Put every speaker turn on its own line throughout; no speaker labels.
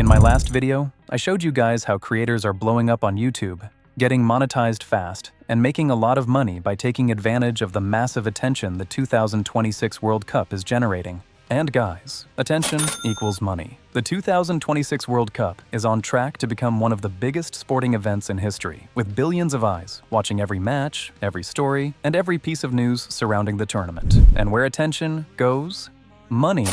In my last video, I showed you guys how creators are blowing up on YouTube, getting monetized fast, and making a lot of money by taking advantage of the massive attention the 2026 World Cup is generating. And guys, attention equals money. The 2026 World Cup is on track to become one of the biggest sporting events in history, with billions of eyes watching every match, every story, and every piece of news surrounding the tournament. And where attention goes, money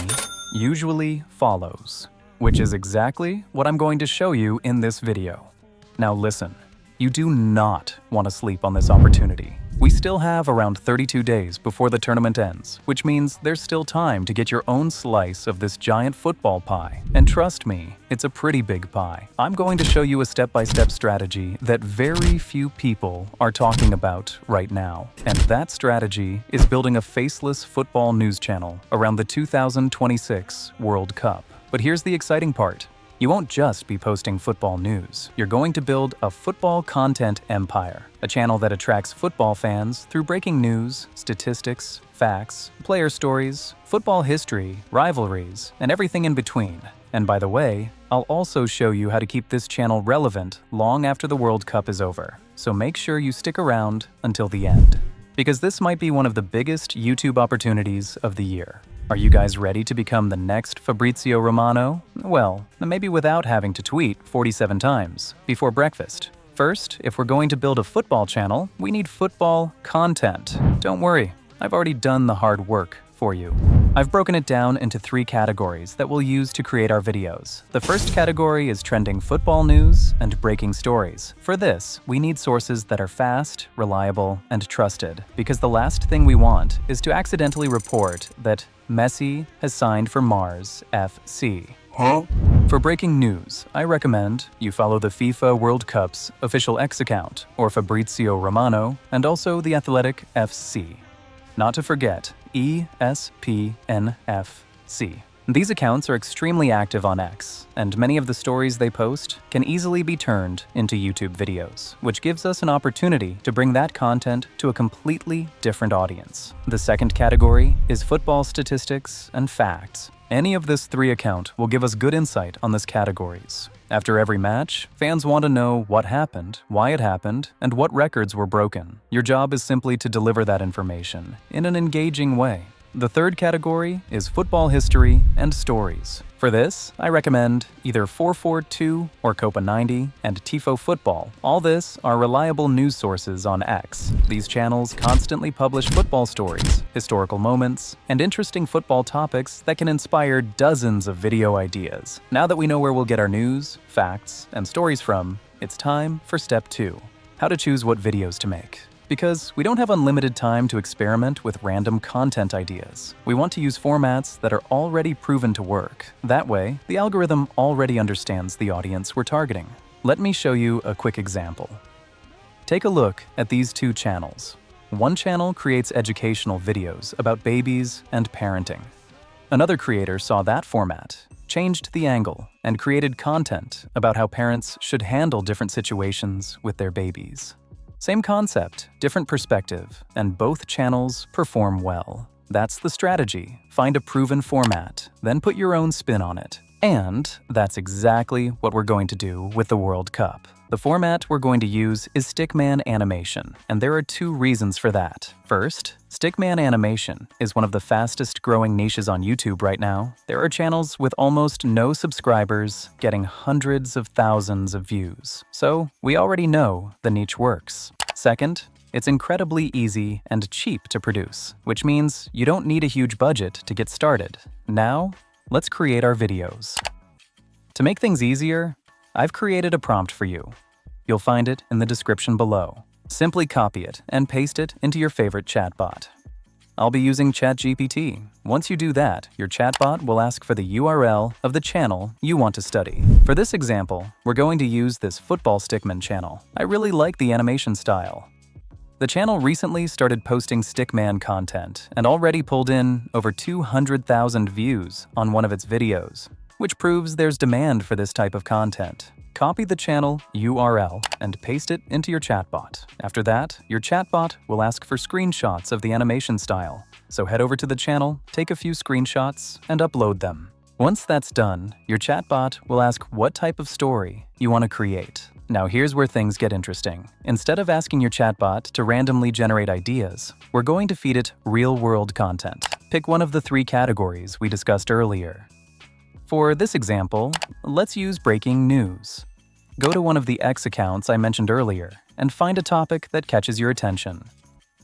usually follows, which is exactly what I'm going to show you in this video. Now listen, you do not want to sleep on this opportunity. We still have around 32 days before the tournament ends, which means there's still time to get your own slice of this giant football pie. And trust me, it's a pretty big pie. I'm going to show you a step-by-step strategy that very few people are talking about right now. And that strategy is building a faceless football news channel around the 2026 World Cup. But here's the exciting part. You won't just be posting football news. You're going to build a football content empire, a channel that attracts football fans through breaking news, statistics, facts, player stories, football history, rivalries, and everything in between. And by the way, I'll also show you how to keep this channel relevant long after the World Cup is over. So make sure you stick around until the end, because this might be one of the biggest YouTube opportunities of the year. Are you guys ready to become the next Fabrizio Romano? Well, maybe without having to tweet 47 times before breakfast. First, if we're going to build a football channel, we need football content. Don't worry, I've already done the hard work for you. I've broken it down into 3 categories that we'll use to create our videos. The first category is trending football news and breaking stories. For this, we need sources that are fast, reliable, and trusted, because the last thing we want is to accidentally report that Messi has signed for Mars FC. For breaking news, I recommend you follow the FIFA World Cup's official X account, or Fabrizio Romano, and also the Athletic FC. Not to forget ESPNFC. These accounts are extremely active on X, and many of the stories they post can easily be turned into YouTube videos, which gives us an opportunity to bring that content to a completely different audience. The second category is football statistics and facts. Any of this 3 account will give us good insight on these categories. After every match, fans want to know what happened, why it happened, and what records were broken. Your job is simply to deliver that information in an engaging way. The third category is football history and stories. For this, I recommend either 442 or Copa 90 and Tifo Football. All this are reliable news sources on X. These channels constantly publish football stories, historical moments, and interesting football topics that can inspire dozens of video ideas. Now that we know where we'll get our news, facts, and stories from, it's time for step 2, how to choose what videos to make. Because we don't have unlimited time to experiment with random content ideas. We want to use formats that are already proven to work. That way, the algorithm already understands the audience we're targeting. Let me show you a quick example. Take a look at these 2 channels. One channel creates educational videos about babies and parenting. Another creator saw that format, changed the angle, and created content about how parents should handle different situations with their babies. Same concept, different perspective, and both channels perform well. That's the strategy. Find a proven format, then put your own spin on it. And that's exactly what we're going to do with the World Cup. The format we're going to use is Stickman animation, and there are 2 reasons for that. First, Stickman animation is one of the fastest growing niches on YouTube right now. There are channels with almost no subscribers getting hundreds of thousands of views. So we already know the niche works. Second, it's incredibly easy and cheap to produce, which means you don't need a huge budget to get started. Now, let's create our videos. To make things easier, I've created a prompt for you. You'll find it in the description below. Simply copy it and paste it into your favorite chatbot. I'll be using ChatGPT. Once you do that, your chatbot will ask for the URL of the channel you want to study. For this example, we're going to use this football Stickman channel. I really like the animation style. The channel recently started posting Stickman content and already pulled in over 200,000 views on one of its videos, which proves there's demand for this type of content. Copy the channel URL and paste it into your chatbot. After that, your chatbot will ask for screenshots of the animation style. So head over to the channel, take a few screenshots, and upload them. Once that's done, your chatbot will ask what type of story you want to create. Now here's where things get interesting. Instead of asking your chatbot to randomly generate ideas, we're going to feed it real-world content. Pick one of the 3 categories we discussed earlier. For this example, let's use breaking news. Go to one of the X accounts I mentioned earlier and find a topic that catches your attention.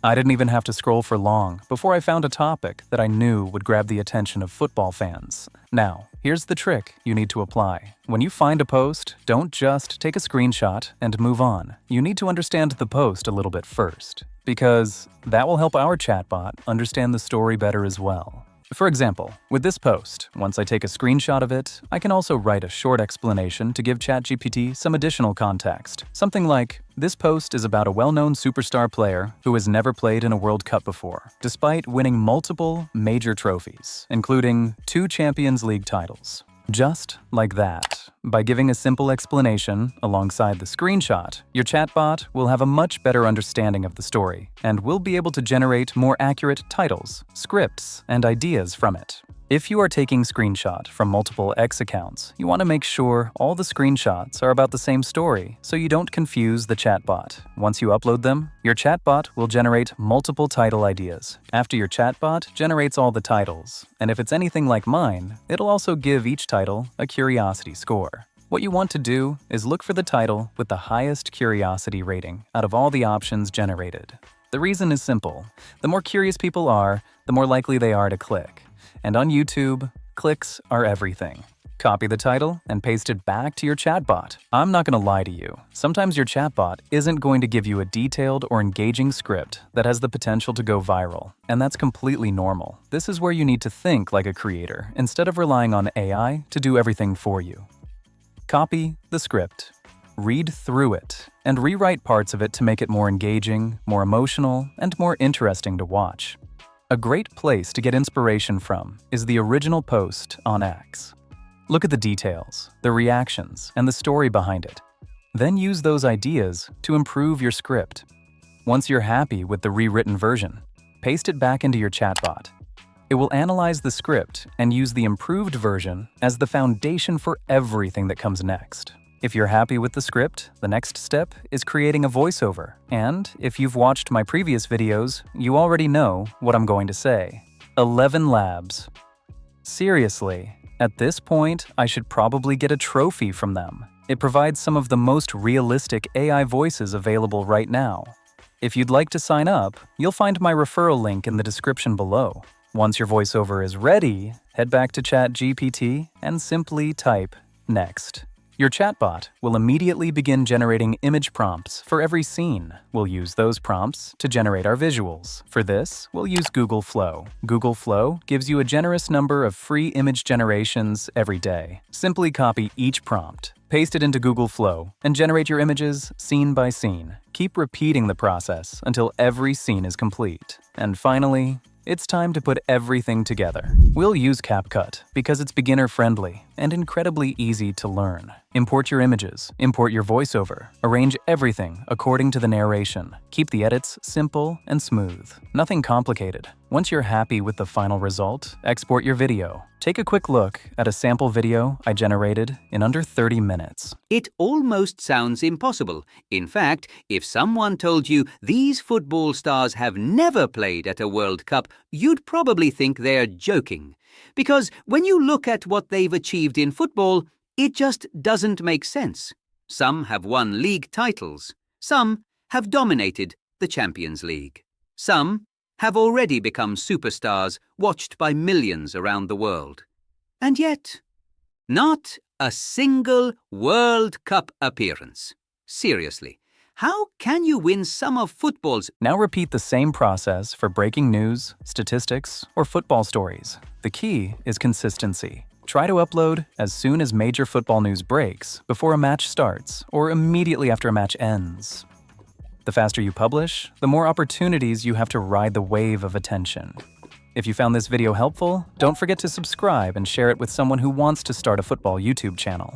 I didn't even have to scroll for long before I found a topic that I knew would grab the attention of football fans. Now, here's the trick you need to apply. When you find a post, don't just take a screenshot and move on. You need to understand the post a little bit first, because that will help our chatbot understand the story better as well. For example, with this post, once I take a screenshot of it, I can also write a short explanation to give ChatGPT some additional context. Something like, this post is about a well-known superstar player who has never played in a World Cup before, despite winning multiple major trophies, including 2 Champions League titles. Just like that. By giving a simple explanation alongside the screenshot, your chatbot will have a much better understanding of the story and will be able to generate more accurate titles, scripts, and ideas from it. If you are taking screenshot from multiple X accounts, you want to make sure all the screenshots are about the same story so you don't confuse the chatbot. Once you upload them, your chatbot will generate multiple title ideas. After your chatbot generates all the titles, and if it's anything like mine, it'll also give each title a curiosity score. What you want to do is look for the title with the highest curiosity rating out of all the options generated. The reason is simple. The more curious people are, the more likely they are to click. And on YouTube, clicks are everything. Copy the title and paste it back to your chatbot. I'm not going to lie to you. Sometimes your chatbot isn't going to give you a detailed or engaging script that has the potential to go viral, and that's completely normal. This is where you need to think like a creator instead of relying on AI to do everything for you. Copy the script, read through it, and rewrite parts of it to make it more engaging, more emotional, and more interesting to watch. A great place to get inspiration from is the original post on X. Look at the details, the reactions, and the story behind it. Then use those ideas to improve your script. Once you're happy with the rewritten version, paste it back into your chatbot. It will analyze the script and use the improved version as the foundation for everything that comes next. If you're happy with the script, the next step is creating a voiceover. And if you've watched my previous videos, you already know what I'm going to say. ElevenLabs. Seriously, at this point, I should probably get a trophy from them. It provides some of the most realistic AI voices available right now. If you'd like to sign up, you'll find my referral link in the description below. Once your voiceover is ready, head back to ChatGPT and simply type "Next." Your chatbot will immediately begin generating image prompts for every scene. We'll use those prompts to generate our visuals. For this, we'll use Google Flow. Google Flow gives you a generous number of free image generations every day. Simply copy each prompt, paste it into Google Flow, and generate your images scene by scene. Keep repeating the process until every scene is complete. And finally, it's time to put everything together. We'll use CapCut because it's beginner-friendly and incredibly easy to learn. Import your images, import your voiceover, arrange everything according to the narration. Keep the edits simple and smooth. Nothing complicated. Once you're happy with the final result, export your video. Take a quick look at a sample video I generated in under 30 minutes.
It almost sounds impossible. In fact, if someone told you these football stars have never played at a World Cup, you'd probably think they're joking. Because when you look at what they've achieved in football, it just doesn't make sense. Some have won league titles. Some have dominated the Champions League. Some have already become superstars watched by millions around the world. And yet, not a single World Cup appearance. Seriously, how can you win some of football's...
Now repeat the same process for breaking news, statistics, or football stories. The key is consistency. Try to upload as soon as major football news breaks, before a match starts, or immediately after a match ends. The faster you publish, the more opportunities you have to ride the wave of attention. If you found this video helpful, don't forget to subscribe and share it with someone who wants to start a football YouTube channel.